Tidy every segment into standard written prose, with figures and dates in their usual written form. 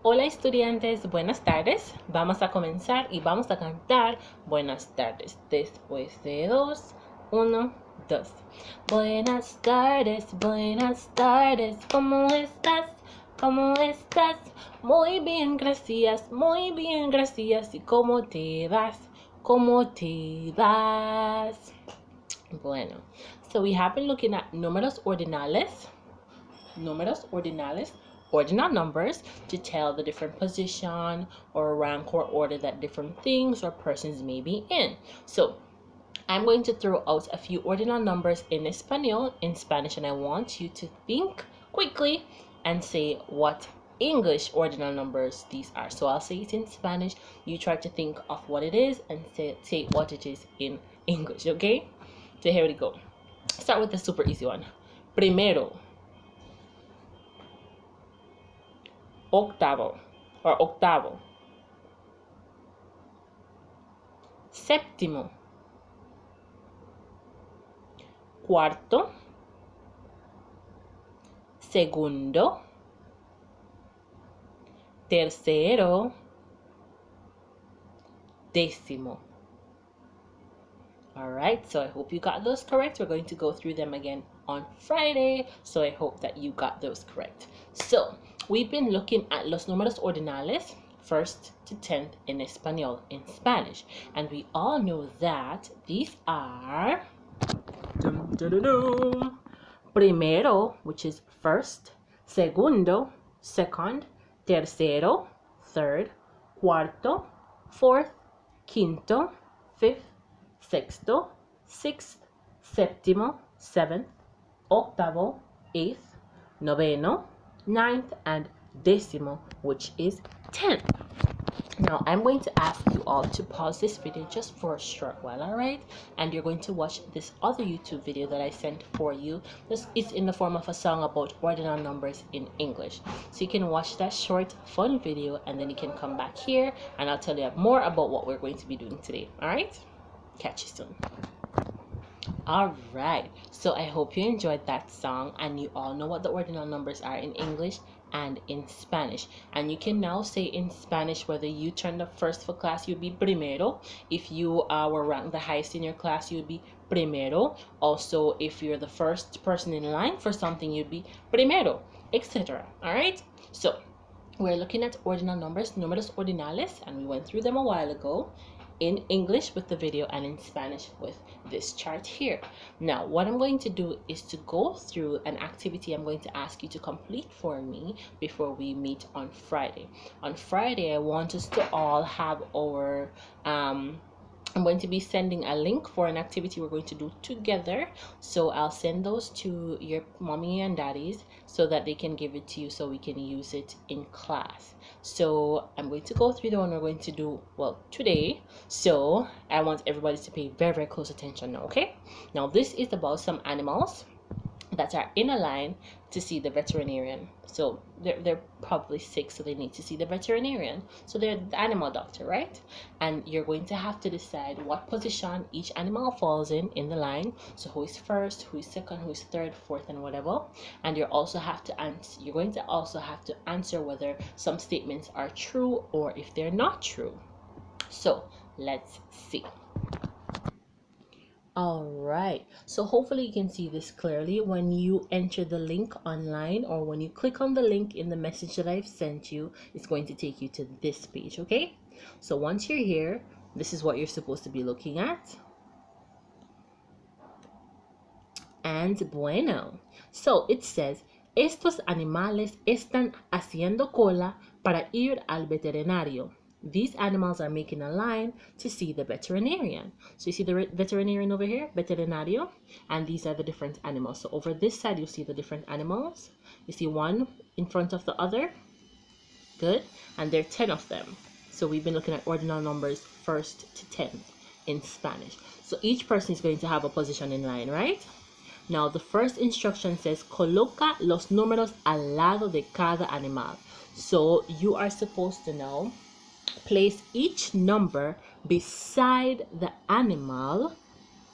Hola estudiantes, buenas tardes. Vamos a comenzar y vamos a cantar buenas tardes. Después de dos, uno, dos. Buenas tardes, ¿cómo estás? ¿Cómo estás? Muy bien, gracias, muy bien, gracias. ¿Y cómo te vas? ¿Cómo te vas? Bueno, so we have been looking at numeros ordinales, ordinal numbers to tell the different position or rank or order that different things or persons may be in. So I'm going to throw out a few ordinal numbers in Spanish, and I want you to think quickly and say what English ordinal numbers these are. So I'll say it in Spanish, you try to think of what it is and say what it is in English, okay? So here we go. Start with the super easy one. Primero. Octavo. Séptimo. Cuarto. Segundo. Tercero. Décimo. All right, so I hope you got those correct. We're going to go through them again on Friday, so I hope that you got those correct. So we've been looking at los números ordinales, 1st to 10th in Espanol, in Spanish, and we all know that these are primero, which is first, segundo, second, tercero, third, cuarto, fourth, quinto, fifth, sexto, sixth, séptimo, seventh, octavo, eighth, noveno, ninth, and décimo, which is 10th. Now I'm going to ask you all to pause this video just for a short while, alright? And you're going to watch this other YouTube video that I sent for you. This is in the form of a song about ordinal numbers in English. So you can watch that short fun video and then you can come back here and I'll tell you more about what we're going to be doing today, alright? Catch you soon. Alright, so I hope you enjoyed that song and you all know what the ordinal numbers are in English and in Spanish. And you can now say in Spanish whether you turned up first for class, you'd be primero. If you were ranked the highest in your class, you'd be primero. Also, if you're the first person in line for something, you'd be primero, etc. Alright, so we're looking at ordinal numbers, números ordinales, and we went through them a while ago in English with the video and in Spanish with this chart here. Now what I'm going to do is to go through an activity I'm going to ask you to complete for me before we meet on Friday. On Friday I want us to all have our I'm going to be sending a link for an activity we're going to do together. So I'll send those to your mommy and daddies so that they can give it to you so we can use it in class. So I'm going to go through the one we're going to do, well, today. So I want everybody to pay very, very close attention now, okay? Now this is about some animals that are in a line to see the veterinarian. So they're probably sick, so they need to see the veterinarian. So they're the animal doctor, right? And you're going to have to decide what position each animal falls in the line. So who is first, who is second, who is third, fourth, and whatever. And you're going to also have to answer whether some statements are true or if they're not true. So let's see. Alright, so hopefully you can see this clearly when you enter the link online, or when you click on the link in the message that I've sent you, it's going to take you to this page, okay? So once you're here, this is what you're supposed to be looking at. And bueno, so it says, estos animales están haciendo cola para ir al veterinario. These animals are making a line to see the veterinarian. So you see the veterinarian over here, veterinario, and these are the different animals. So over this side, you see the different animals. You see one in front of the other. Good. And there are 10 of them. So we've been looking at ordinal numbers 1st to 10th in Spanish. So each person is going to have a position in line, right? Now the first instruction says, coloca los números al lado de cada animal. So you are supposed to now place each number beside the animal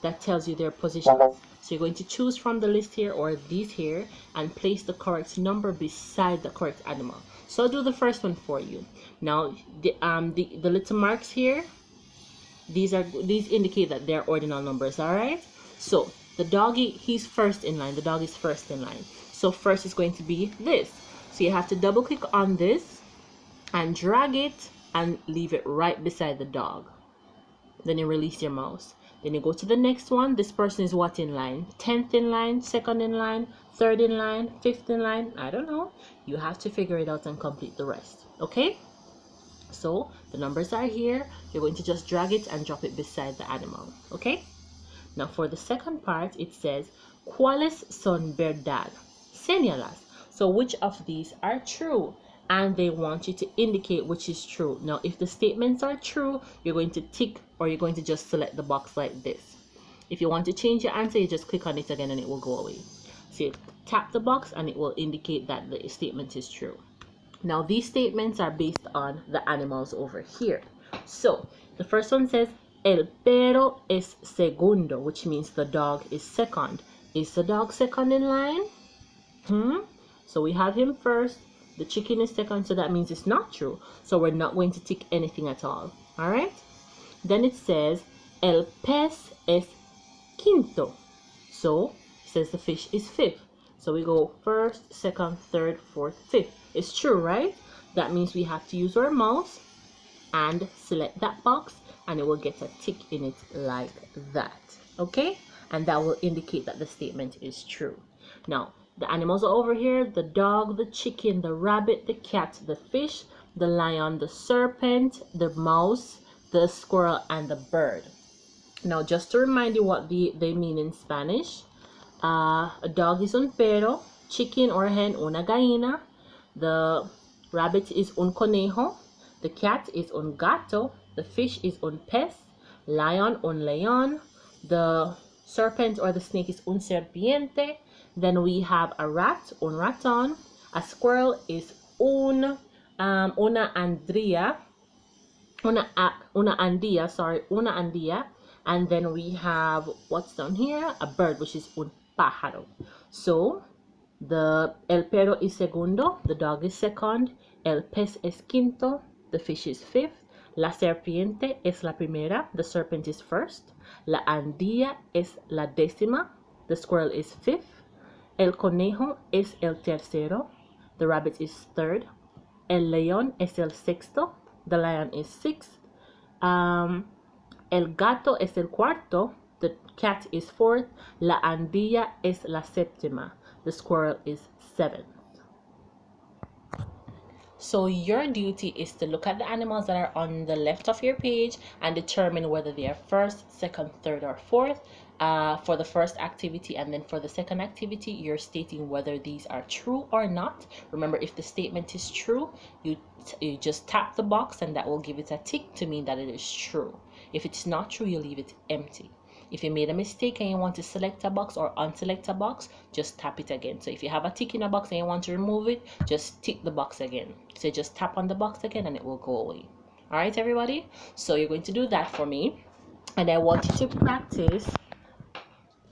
that tells you their position. So you're going to choose from the list here or these here and place the correct number beside the correct animal. So I'll do the first one for you. Now the little marks here, these indicate that they're ordinal numbers. All right. So the doggy, he's first in line. The dog is first in line. So first is going to be this. So you have to double click on this and drag it and leave it right beside the dog. Then you release your mouse. Then you go to the next one. This person is what in line? 10th in line, second in line, third in line, fifth in line. I don't know. You have to figure it out and complete the rest. Okay? So the numbers are here. You're going to just drag it and drop it beside the animal. Okay? Now for the second part, it says, ¿Cuáles son verdad? Señalas. So which of these are true? And they want you to indicate which is true. Now if the statements are true, you're going to tick, or you're going to just select the box like this. If you want to change your answer, you just click on it again and it will go away. So you tap the box and it will indicate that the statement is true. Now these statements are based on the animals over here. So the first one says, El perro es segundo, which means the dog is second. Is the dog second in line? So we have him first. The chicken is second, so that means it's not true. So we're not going to tick anything at all. All right? Then it says, El pez es quinto. So it says the fish is fifth. So we go first, second, third, fourth, fifth. It's true, right? That means we have to use our mouse and select that box, and it will get a tick in it like that. Okay? And that will indicate that the statement is true. Now, the animals are over here: the dog, the chicken, the rabbit, the cat, the fish, the lion, the serpent, the mouse, the squirrel, and the bird. Now, just to remind you what they mean in Spanish, a dog is un perro, chicken or hen una gallina, the rabbit is un conejo, the cat is un gato, the fish is un pez, lion un león, the serpent or the snake is un serpiente. Then we have a rat, un ratón. A squirrel is una andía. Una andía. And then we have, what's down here? A bird, which is un pájaro. So el perro es segundo, the dog is second. El pez es quinto, the fish is fifth. La serpiente es la primera, the serpent is first. La andía es la décima, the squirrel is fifth. El conejo es el tercero, the rabbit is third. El león es el sexto, the lion is sixth. El gato es el cuarto, the cat is fourth. La andilla es la séptima, the squirrel is seventh. So your duty is to look at the animals that are on the left of your page and determine whether they are first, second, third, or fourth for the first activity. And then for the second activity, you're stating whether these are true or not. Remember, if the statement is true, you just tap the box and that will give it a tick to mean that it is true. If it's not true, you leave it empty. If you made a mistake and you want to select a box or unselect a box, just tap it again. So if you have a tick in a box and you want to remove it, just tick the box again. So just tap on the box again and it will go away. All right, everybody? So you're going to do that for me. And I want you to practice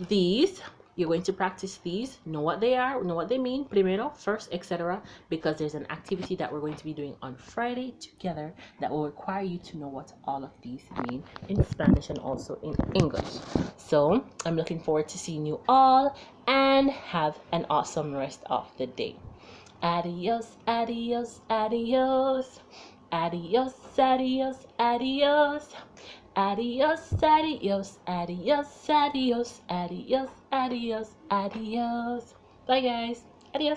these. You're going to practice these, know what they are, know what they mean, primero, first, etc. Because there's an activity that we're going to be doing on Friday together that will require you to know what all of these mean in Spanish and also in English. So I'm looking forward to seeing you all, and have an awesome rest of the day. Adios, adios, adios. Adios, adios, adios. Adios, adios, adios, adios, adios, adios, adios. Bye, guys. Adios.